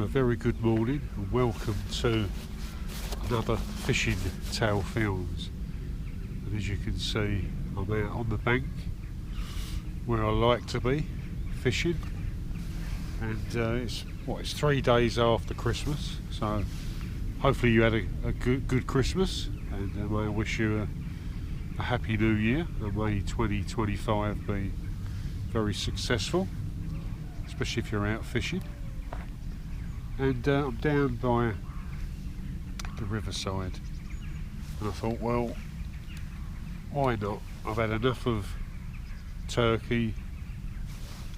Well, a very good morning and welcome to another Fishing Tail Films. And as you can see, I'm out on the bank where I like to be fishing, and it's 3 days after Christmas, so hopefully you had a good Christmas, and I wish you a happy new year, and may 2025 be very successful, especially if you're out fishing. And I'm down by the riverside, and I thought, well, why not? I've had enough of turkey,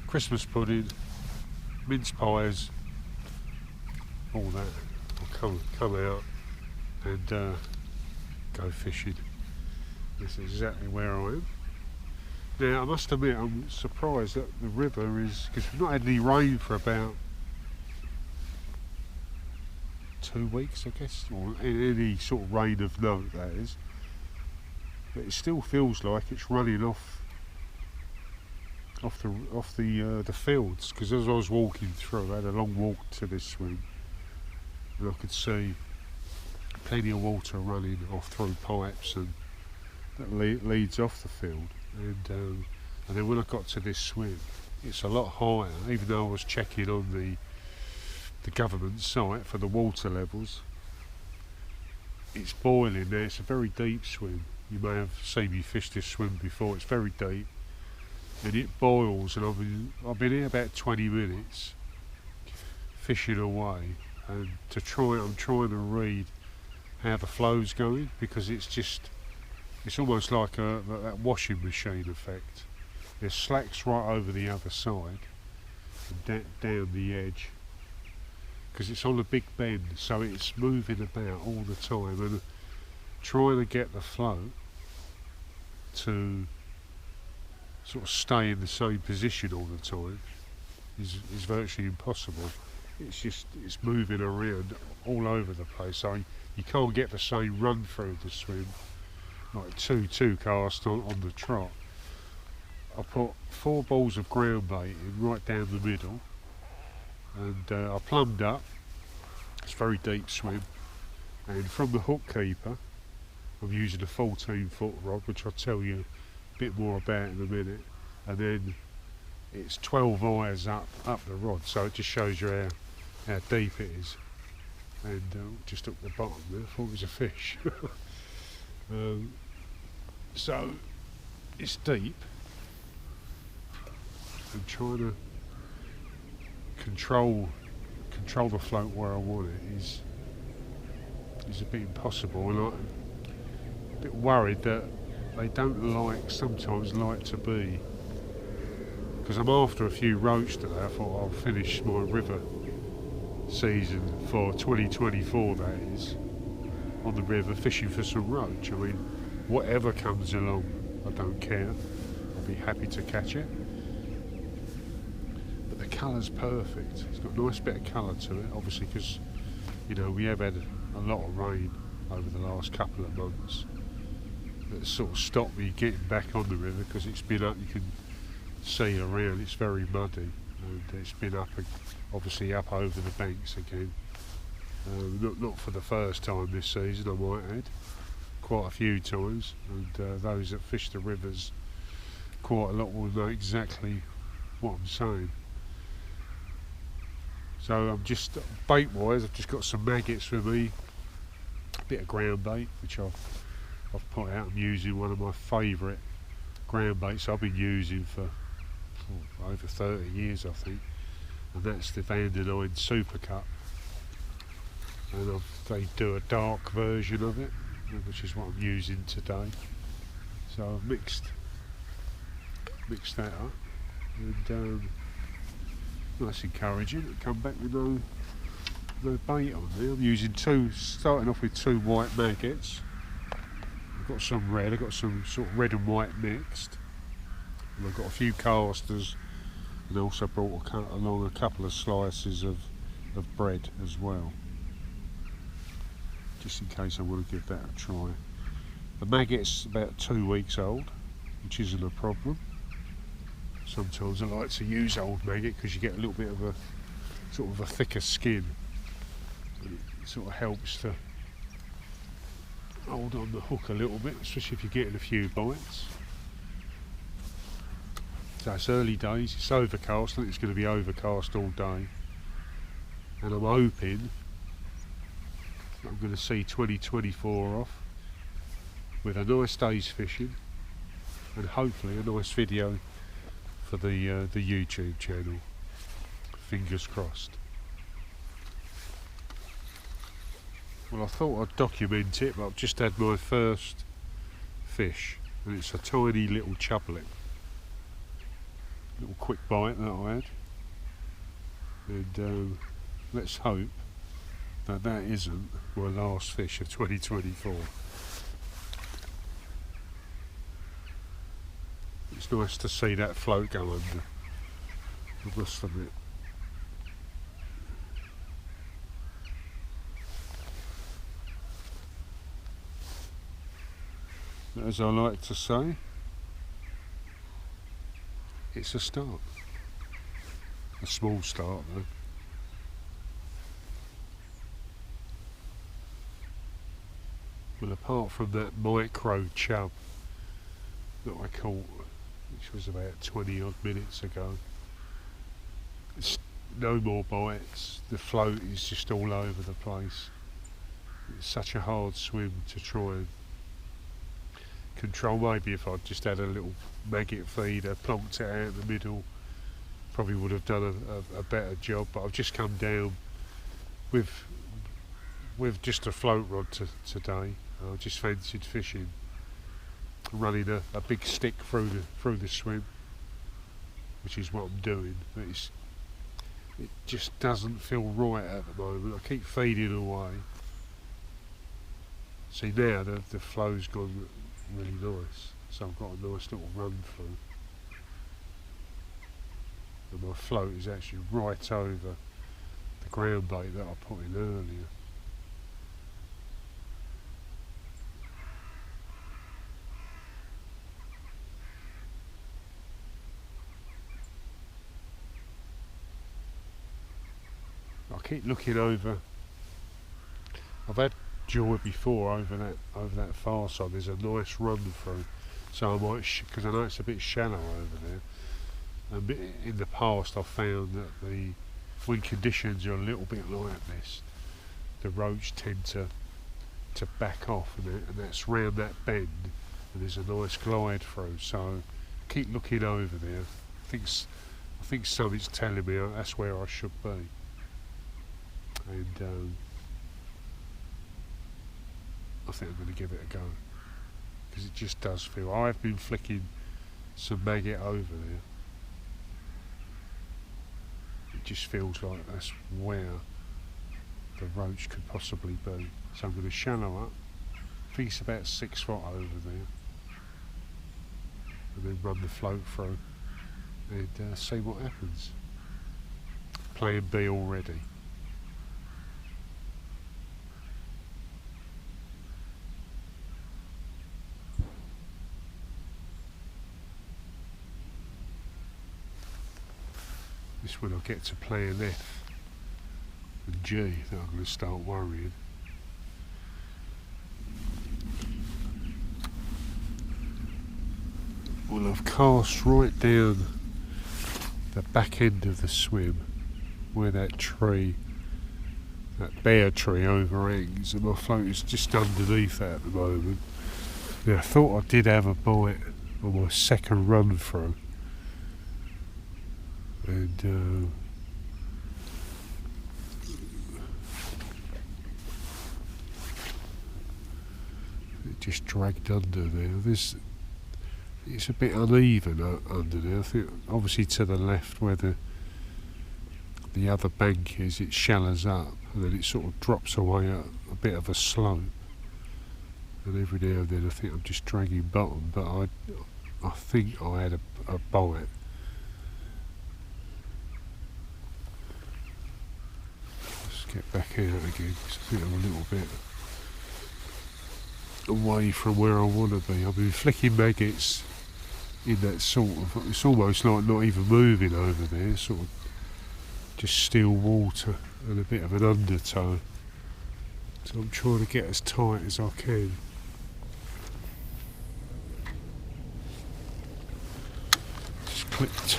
Christmas pudding, mince pies, all that. I'll come out and go fishing. This is exactly where I am. Now, I must admit, I'm surprised that the river is, because we've not had any rain for about 2 weeks, I guess, or any sort of rain of note, that is. But it still feels like it's running off the fields, because as I was walking through, I had a long walk to this swim, and I could see plenty of water running off through pipes and that leads off the field. And then when I got to this swim, it's a lot higher, even though I was checking on the government site for the water levels. It's boiling there. It's a very deep swim. You may have seen me fish this swim before. It's very deep and it boils, and I've been here about 20 minutes fishing away, and I'm trying to read how the flow's going, because it's almost like that washing machine effect. There's slacks right over the other side and down the edge, because it's on a big bend, so it's moving about all the time, and trying to get the flow to sort of stay in the same position all the time is virtually impossible. It's moving around all over the place, so you can't get the same run through the swim, like two casts on the trot. I put 4 balls of ground bait in right down the middle, and I plumbed up. It's a very deep swim, and from the hook keeper I'm using a 14-foot rod, which I'll tell you a bit more about in a minute, and then it's 12 eyes up the rod, so it just shows you how deep it is. And just up the bottom there, I thought it was a fish. So it's deep. I'm trying to control the float where I want it is a bit impossible, and I'm a bit worried that they don't sometimes like to be, because I'm after a few roach today. I thought I'll finish my river season for 2024, that is, on the river fishing for some roach. I mean, whatever comes along, I don't care. I'll be happy to catch it. But the colour's perfect. It's got a nice bit of colour to it, obviously, because we have had a lot of rain over the last couple of months. That sort of stopped me getting back on the river, because it's been up. You can see around. It's very muddy, and it's been obviously up over the banks again. Not for the first time this season, I might add. Quite a few times, and those that fish the rivers quite a lot will know exactly what I'm saying. So I'm just, bait wise, I've just got some maggots with me, a bit of ground bait which I've put out. I'm using one of my favourite ground baits I've been using for over 30 years, I think, and that's the Vandenine Super Cup, and they do a dark version of it, which is what I'm using today. So I've mixed that up, and that's encouraging. It come back with no bait on there. I'm using starting off with 2 white maggots. I've got some red, I've got some sort of red and white mixed, and I've got a few casters, and also brought along a couple of slices of bread as well, just in case I want to give that a try. The maggot's about 2 weeks old, which isn't a problem. Sometimes I like to use old maggot because you get a little bit of a sort of a thicker skin. It sort of helps to hold on the hook a little bit, especially if you're getting a few bites. So it's early days, it's overcast. I think it's going to be overcast all day, and I'm hoping that I'm going to see 2024 off with a nice day's fishing and hopefully a nice video for the YouTube channel. Fingers crossed. Well, I thought I'd document it, but I've just had my first fish, and it's a tiny little chublet. Little quick bite that I had, and let's hope that that isn't my last fish of 2024. It's nice to see that float go under, I must admit. But as I like to say, it's a start. A small start though. Well, apart from that micro chub that I caught, which was about 20 odd minutes ago, it's no more bites. The float is just all over the place. It's such a hard swim to try and control. Maybe if I'd just had a little maggot feeder, plonked it out in the middle, probably would have done a better job. But I've just come down with just a float rod today. I just fancied fishing, running a big stick through the swim, which is what I'm doing. But it just doesn't feel right at the moment. I keep feeding away. See, now the flow's gone really nice, so I've got a nice little run through, and my float is actually right over the ground bait that I put in earlier. I keep looking over. I've had joy before over that far side. There's a nice run through, so I might, because I know it's a bit shallow over there. And in the past, I've found that when conditions are a little bit like this, the roach tend to back off, and that's round that bend, and there's a nice glide through. So keep looking over there. I think something's telling me that's where I should be. And I think I'm going to give it a go, because it just does feel. I've been flicking some maggot over there. It just feels like that's where the roach could possibly be. So I'm going to shallow up. I think it's about 6 foot over there, and then run the float through and see what happens. Plan B already. It's when I get to plan F and G that I'm going to start worrying. Well, I've cast right down the back end of the swim where that tree, that bare tree, overhangs, and my float is just underneath that at the moment. Now, I thought I did have a bite on my second run through, and it just dragged under there. It's a bit uneven under there. I think obviously to the left where the other bank is, it shallows up, and then it sort of drops away at a bit of a slope, and every now and then I think I'm just dragging bottom, but I think I had a bite. Get back out again, because I think I'm a little bit away from where I want to be. I've been flicking maggots in that sort of, it's almost like not even moving over there, sort of just still water and a bit of an undertow. So I'm trying to get as tight as I can. Just clipped,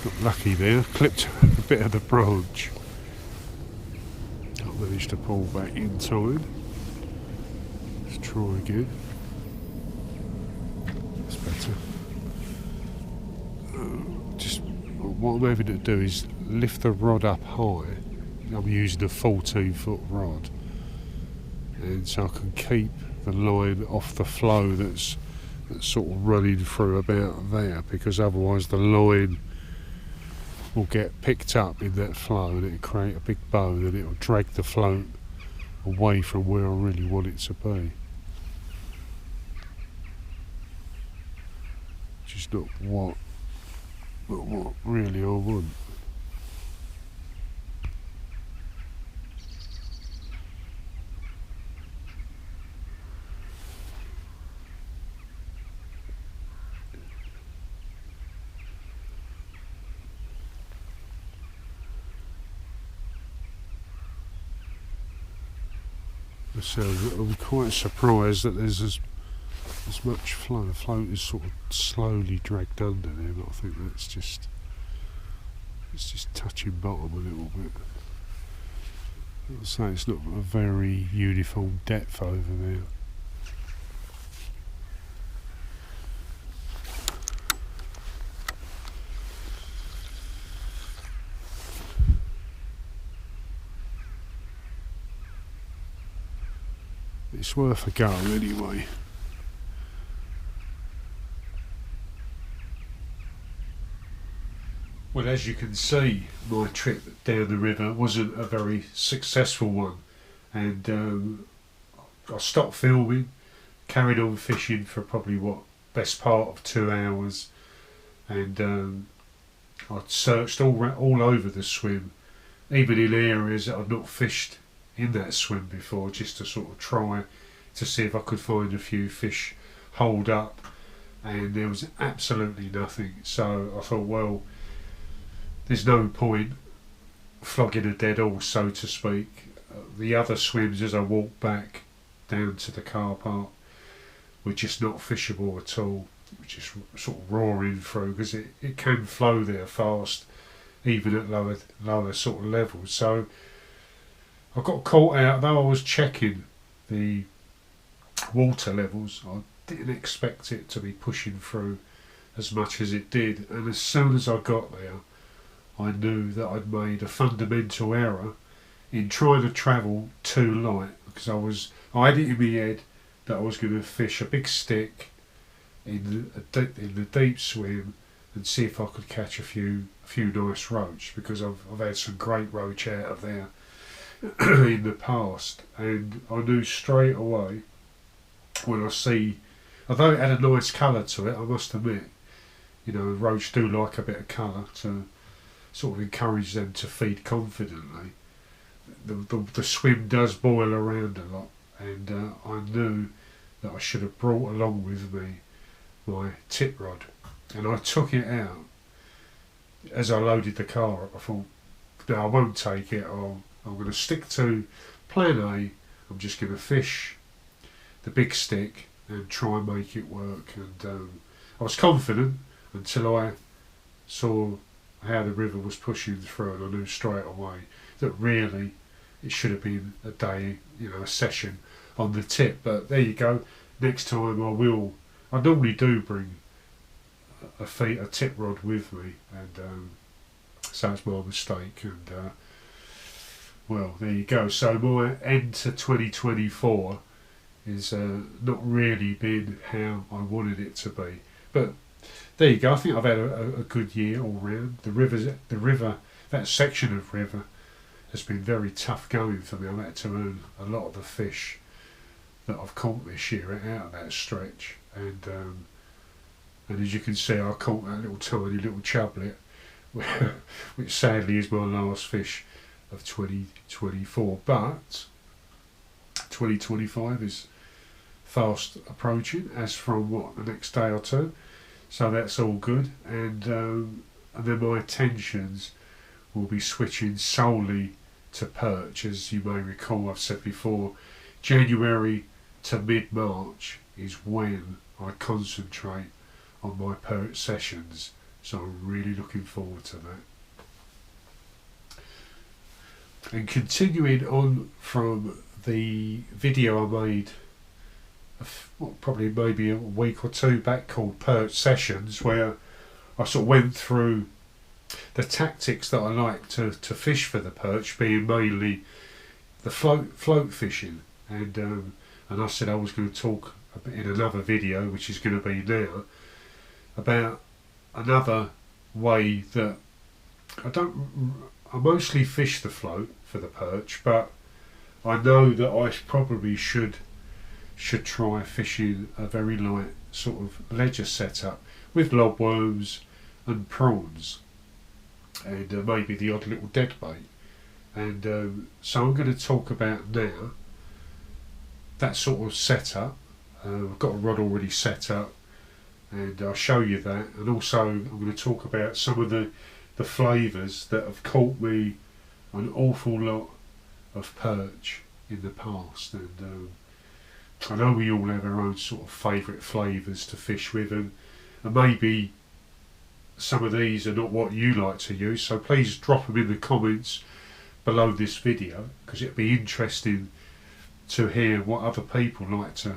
got lucky there, clipped a bit of the branch. I managed to pull back in time. Let's try again. That's better. Just what I'm having to do is lift the rod up high. I'm using a 14-foot rod, and so I can keep the line off the flow that's sort of running through about there, because otherwise the line will get picked up in that flow and it'll create a big bow and it'll drag the float away from where I really want it to be. Which is not what really I want. So I'm quite surprised that there's as much flow. The float is sort of slowly dragged under there, but I think it's just touching bottom a little bit. I'll say it's not a very uniform depth over there. It's worth a go anyway. Well, as you can see, my trip down the river wasn't a very successful one, and I stopped filming, carried on fishing for probably best part of 2 hours, and I searched all over the swim, even in areas that I'd not fished in that swim before, just to sort of try to see if I could find a few fish holed up, and there was absolutely nothing. So I thought, well, there's no point flogging a dead horse, so to speak. The other swims as I walked back down to the car park were just not fishable at all, just sort of roaring through, because it can flow there fast even at lower sort of levels. So I got caught out, though I was checking the water levels. I didn't expect it to be pushing through as much as it did, and as soon as I got there I knew that I'd made a fundamental error in trying to travel too light, because I had it in my head that I was going to fish a big stick in the deep swim and see if I could catch a few nice roach, because I've had some great roach out of there in the past, and I knew straight away when I see, although it had a nice colour to it, I must admit, you know, roach do like a bit of colour to sort of encourage them to feed confidently. The swim does boil around a lot, and I knew that I should have brought along with me my tip rod, and I took it out as I loaded the car up. I thought, no, I won't take it, I'm going to stick to plan A. I'm just going to fish the big stick and try and make it work. And I was confident until I saw how the river was pushing through, and I knew straight away that really it should have been a day, a session on the tip. But there you go. Next time I normally do bring a tip rod with me, and so it's my mistake. And well, there you go. So my end to 2024 is not really been how I wanted it to be. But there you go. I think I've had a good year all round. The river, that section of river has been very tough going for me. I've had to earn a lot of the fish that I've caught this year out of that stretch. And as you can see, I caught that tiny little chublet, which sadly is my last fish of 2024, but 2025 is fast approaching, as from the next day or two, so that's all good. And then my intentions we'll be switching solely to perch. As you may recall, I've said before, January to mid-March is when I concentrate on my perch sessions, so I'm really looking forward to that. And continuing on from the video I made probably maybe a week or two back, called Perch Sessions, where I sort of went through the tactics that I like to fish for the perch, being mainly the float fishing, and I said I was going to talk in another video, which is going to be now, about another way that I mostly fish the float for the perch, but I know that I probably should try fishing a very light sort of ledger setup with lobworms and prawns, and maybe the odd little dead bait. And so I'm going to talk about now that sort of setup. I've got a rod already set up, and I'll show you that, and also I'm going to talk about some of the flavours that have caught me an awful lot of perch in the past. And I know we all have our own sort of favourite flavours to fish with, and maybe some of these are not what you like to use, so please drop them in the comments below this video, because it'd be interesting to hear what other people like to,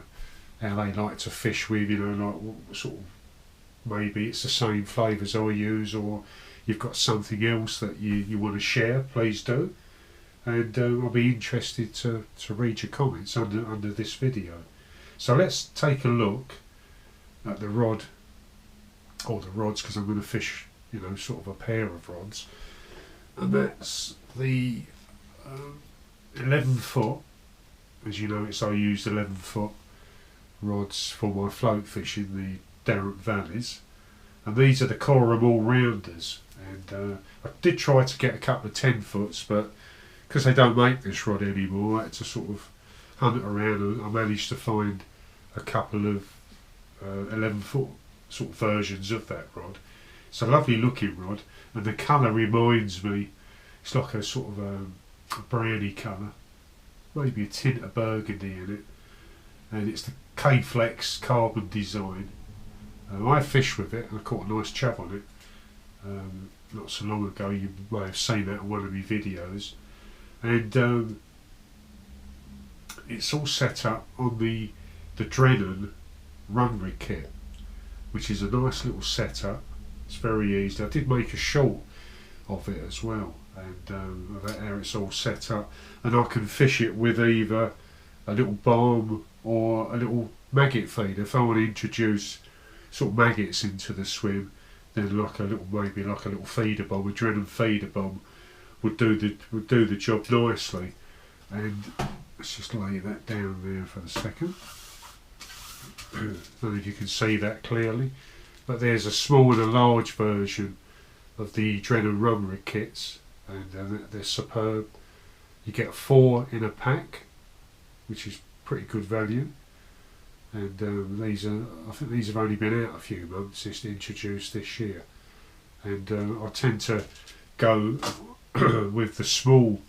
how they like to fish with, you know, like what sort of, maybe it's the same flavours I use, or you've got something else that you want to share, please do. And I'll be interested to read your comments under this video. So let's take a look at the rod, or the rods, because I'm going to fish, you know, sort of a pair of rods, and that's the 11 foot. As you know, I used 11 foot rods for my float fishing, the Darrant Valleys, and these are the Coram all-rounders. And I did try to get a couple of 10 foots, but because they don't make this rod anymore, I had to sort of hunt around, and I managed to find a couple of 11 foot sort of versions of that rod. It's a lovely looking rod, and the colour reminds me, it's like a sort of a browny colour, maybe a tint of burgundy in it, and it's the K-Flex carbon design. I fished with it and I caught a nice chub on it not so long ago. You may have seen that in one of my videos, and it's all set up on the Drennan run rig kit, which is a nice little setup. It's very easy. I did make a short of it as well, and about how it's all set up, and I can fish it with either a little balm or a little maggot feeder. If I want to introduce sort of maggots into the swim, then like a little, maybe like a little feeder bomb, a Drennan feeder bomb would do the job nicely. And let's just lay that down there for a second. I don't know if you can see that clearly, but there's a small and a large version of the Drennan run rig kits, and they're superb. You get 4 in a pack, which is pretty good value. And these are, I think these have only been out a few months, just introduced this year. And I tend to go with the small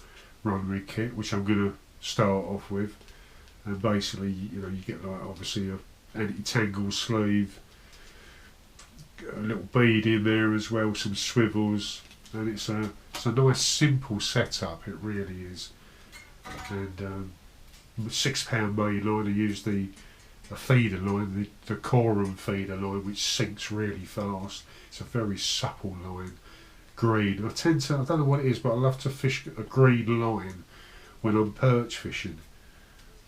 run rig kit, which I'm going to start off with. And basically, you know, you get like obviously a anti-tangle sleeve, a little bead in there as well, some swivels, and it's a nice simple setup. It really is. And £6 main line. I use the feeder line, the Coram feeder line, which sinks really fast. It's a very supple line, green. I don't know what it is, but I love to fish a green line when I'm perch fishing.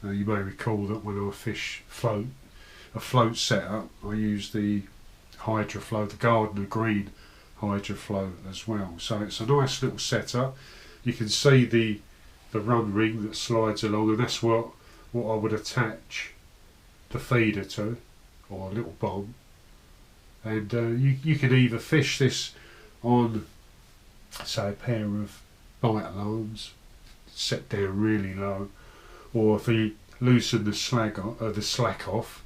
You may recall that when I fish a float setup, I use the Hydroflow, the Gardner Green Hydroflow as well. So it's a nice little setup. You can see the run ring that slides along, and that's what I would attach the feeder to, or a little bomb. And you can either fish this on, say, a pair of bite alarms set down really low, or if you loosen the slack off,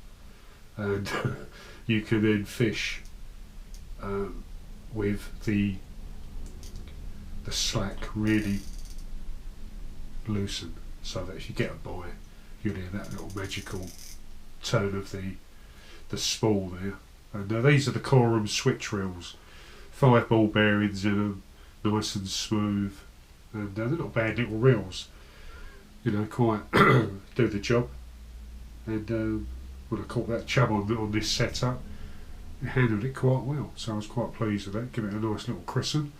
and you can then fish with the slack really loosen, so that if you get a bite, you'll hear that little magical tone of the spool there. And these are the Corum switch reels, 5 ball bearings in them, nice and smooth, and they're not bad little reels, you know, quite do the job. And when I caught that chub on this setup, it handled it quite well, so I was quite pleased with that. Give it a nice little christen,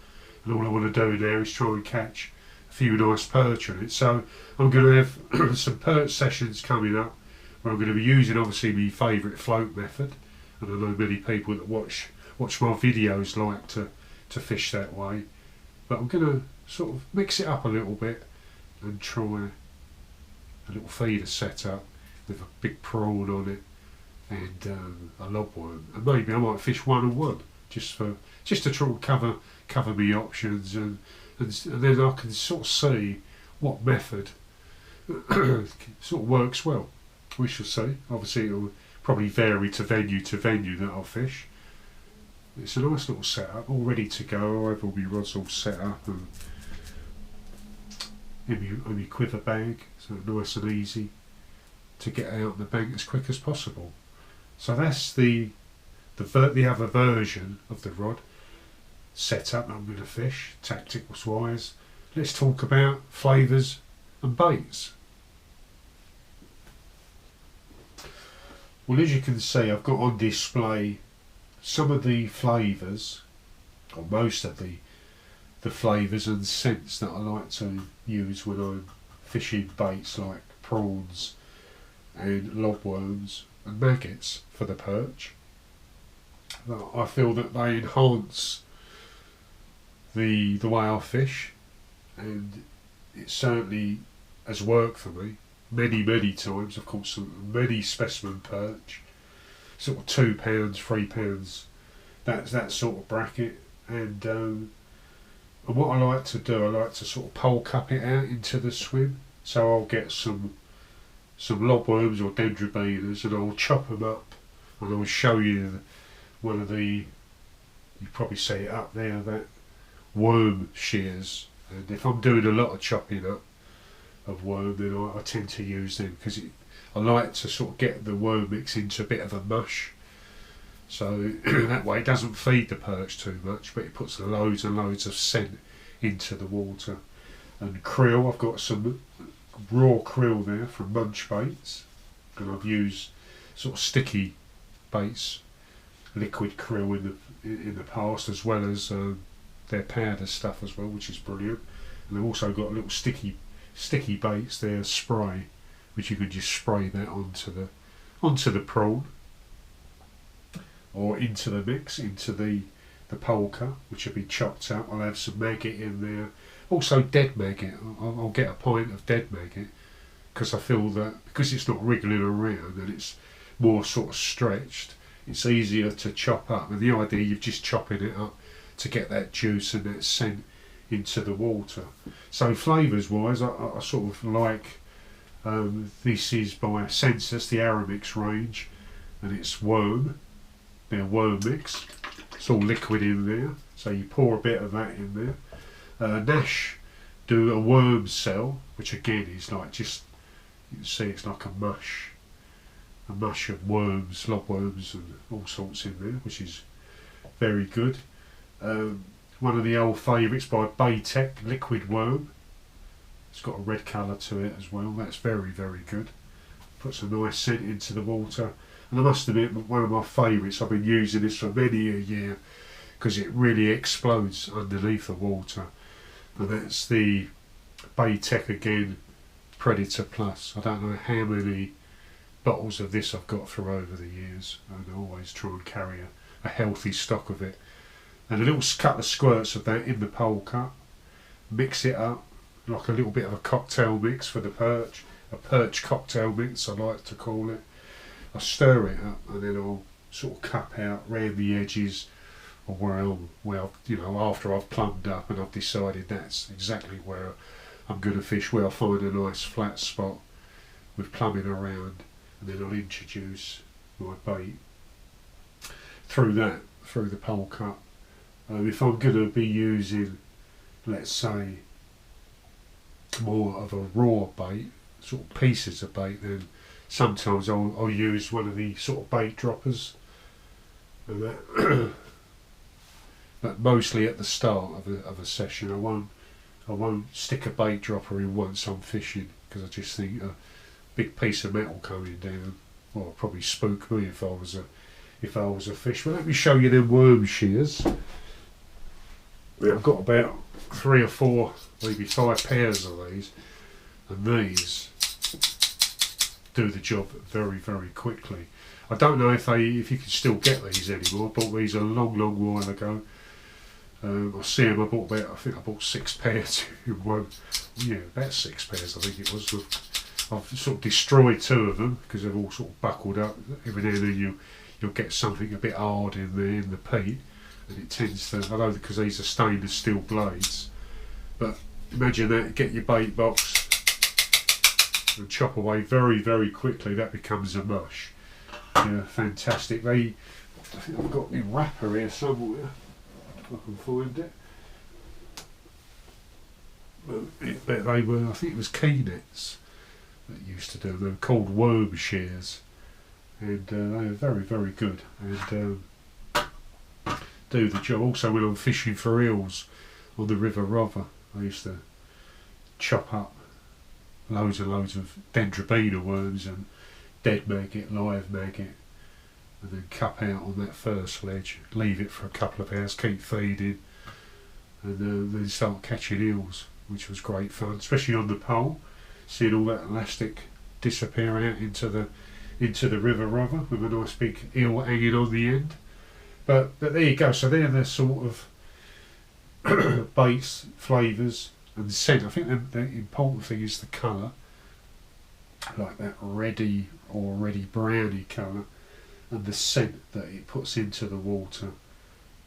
and all I want to do now is try and catch a few nice perch on it. So I'm going to have some perch sessions coming up where I'm going to be using obviously my favourite float method, and I know many people that watch my videos like to fish that way, but I'm going to sort of mix it up a little bit and try a little feeder setup with a big prawn on it and a lobworm, and maybe I might fish 1-on-1 just to try and cover my options, and then I can sort of see what method sort of works well. We shall see. Obviously it will probably vary to venue that I'll fish. It's a nice little setup, all ready to go. I have all my rods all set up and in my quiver bag, so nice and easy to get out on the bank as quick as possible. So that's the other version of the rod setup that I'm going to fish, tactics wise. Let's talk about flavours and baits. Well, as you can see, I've got on display some of the flavours, or most of the flavours and scents that I like to use when I'm fishing baits like prawns and lobworms and maggots for the perch. I feel that they enhance the way I fish, and it certainly has worked for me many times. Of course, many specimen perch, sort of £2, £3, that sort of bracket, and what I like to do, I like to sort of pole cup it out into the swim. So I'll get some lobworms or dendrobenas, and I'll chop them up, and I'll show you one of the, you probably see it up there, that worm shears. And if I'm doing a lot of chopping up of worm, then I tend to use them, because I like to sort of get the worm mix into a bit of a mush, so that way it doesn't feed the perch too much, but it puts loads and loads of scent into the water. And krill, I've got some raw krill there from Munch Baits, and I've used sort of sticky baits, liquid krill in the past, as well as their powder stuff as well, which is brilliant. And I've also got a little sticky baits there, spray, which you can just spray that onto the prawn, or into the mix, into the polka, which will be chopped up. I'll have some maggot in there, also dead maggot. I'll get a pint of dead maggot, because I feel that because it's not wriggling around and it's more sort of stretched, it's easier to chop up. And the idea, you're just chopping it up to get that juice and that scent into the water. So flavours wise, I sort of like, this is by Census, the Aramix range, and it's worm, their worm mix. It's all liquid in there, so you pour a bit of that in there. Nash do a worm cell, which again is like, just, you can see it's like a mush of worms, lobworms and all sorts in there, which is very good. One of the old favourites by Baytech, liquid worm. It's got a red colour to it as well. That's very good. Puts a nice scent into the water. And I must admit, one of my favourites, I've been using this for many a year, because it really explodes underneath the water. And that's the Baytech again, Predator Plus. I don't know how many bottles of this I've got through over the years, and I always try and carry a healthy stock of it. And a little couple of squirts of that in the pole cup, mix it up like a little bit of a cocktail mix for the perch, a perch cocktail mix I like to call it. I stir it up, and then I'll sort of cup out round the edges, or where you know, after I've plumbed up and I've decided that's exactly where I'm going to fish, where I'll find a nice flat spot with plumbing around, and then I'll introduce my bait through the pole cup. If I'm going to be using let's say, more of a raw bait, sort of pieces of bait, then sometimes I'll use one of the sort of bait droppers, and that but mostly at the start of a session. I won't stick a bait dropper in once I'm fishing, because I just think a big piece of metal coming down, well, it'd probably spook me if I was a fish. But let me show you them worm shears. I've got about 3 or 4, maybe 5 pairs of these, and these do the job very, very quickly. I don't know if you can still get these anymore. I bought these a long while ago. I see them. I think I bought 6 pairs in one. Yeah, about 6 pairs I think it was. I've sort of destroyed 2 of them because they've all sort of buckled up. Every now and then you'll get something a bit hard in there in the peat, and it tends to, I know because these are stainless steel blades, but imagine that, get your bait box and chop away very, very quickly. That becomes a mush. Yeah, fantastic. I think I've got my wrapper here somewhere, if I can find it. But they were, I think it was key nets that used to do them. They were called worm shears, and they were very, very good, and do the job. Also, when I'm fishing for eels on the River Rover, I used to chop up loads and loads of dendrobina worms and dead maggot, live maggot, and then cup out on that first sledge, leave it for a couple of hours, keep feeding, and then start catching eels, which was great fun, especially on the pole, seeing all that elastic disappear out into the River Rover with a nice big eel hanging on the end. But there you go. So they're the sort of baits, flavours and scent. I think the important thing is the colour, like that reddy or reddy browny colour, and the scent that it puts into the water.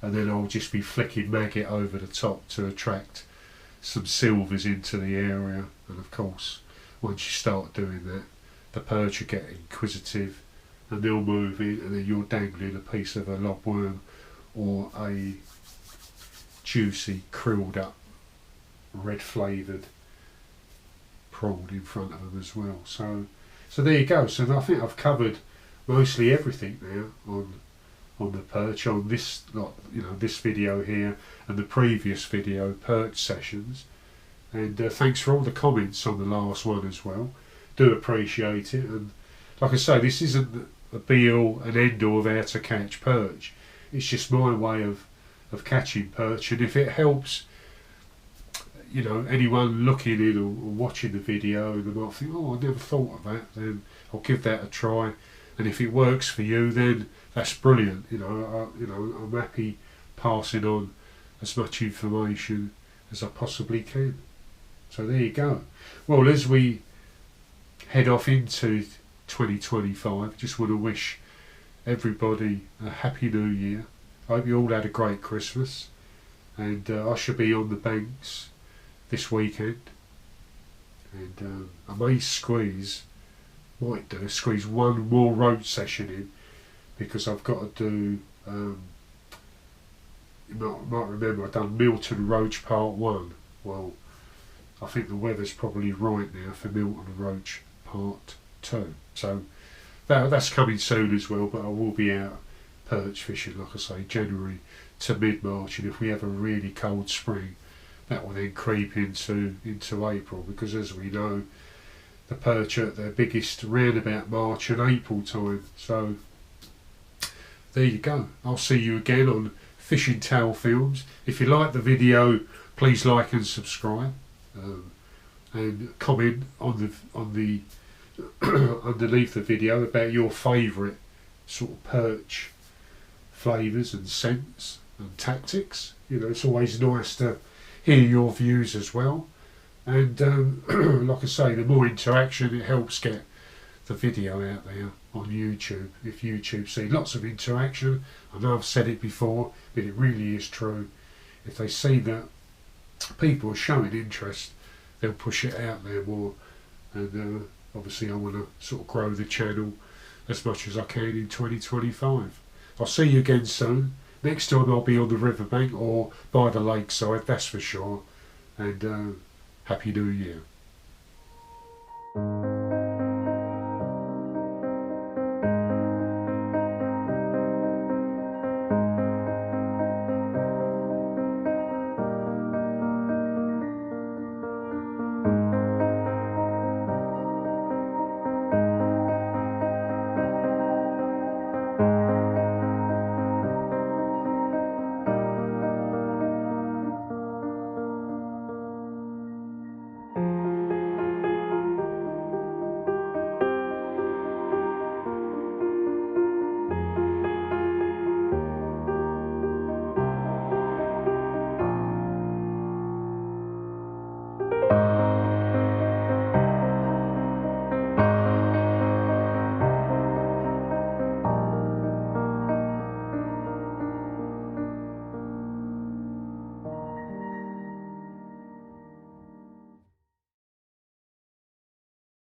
And then I'll just be flicking maggot over the top to attract some silvers into the area. And of course, once you start doing that, the perch will get inquisitive and they'll move in, and then you're dangling a piece of a lobworm or a juicy, krilled up, red flavoured prawn in front of them as well. So there you go. So I think I've covered mostly everything now on the perch, on this this video here and the previous video, perch sessions. And thanks for all the comments on the last one as well. Do appreciate it. And like I say, this isn't the be all and end all of how to catch perch. It's just my way of catching perch, and if it helps, anyone looking in or watching the video and they might think, oh, I never thought of that, then I'll give that a try. And if it works for you, then that's brilliant. I'm happy passing on as much information as I possibly can. So there you go. Well, as we head off into 2025, just want to wish everybody a happy new year. I hope you all had a great Christmas, and I shall be on the banks this weekend, and I may squeeze one more roach session in, because I've got to do you might remember I've done Milton Roach Part 1. Well, I think the weather's probably right now for Milton Roach Part 2. So that's coming soon as well, but I will be out perch fishing, like I say, January to mid-March, and if we have a really cold spring, that will then creep into April, because as we know, the perch are at their biggest round about March and April time. So there you go. I'll see you again on Fishing Tail Films. If you like the video, please like and subscribe, and comment on the underneath the video about your favourite sort of perch flavours and scents and tactics. It's always nice to hear your views as well. And like I say, the more interaction, it helps get the video out there on YouTube. If YouTube see lots of interaction, I know I've said it before, but it really is true. If they see that people are showing interest, they'll push it out there more. And obviously I want to sort of grow the channel as much as I can in 2025. I'll see you again soon. Next time I'll be on the riverbank or by the lakeside, that's for sure. and Happy New Year.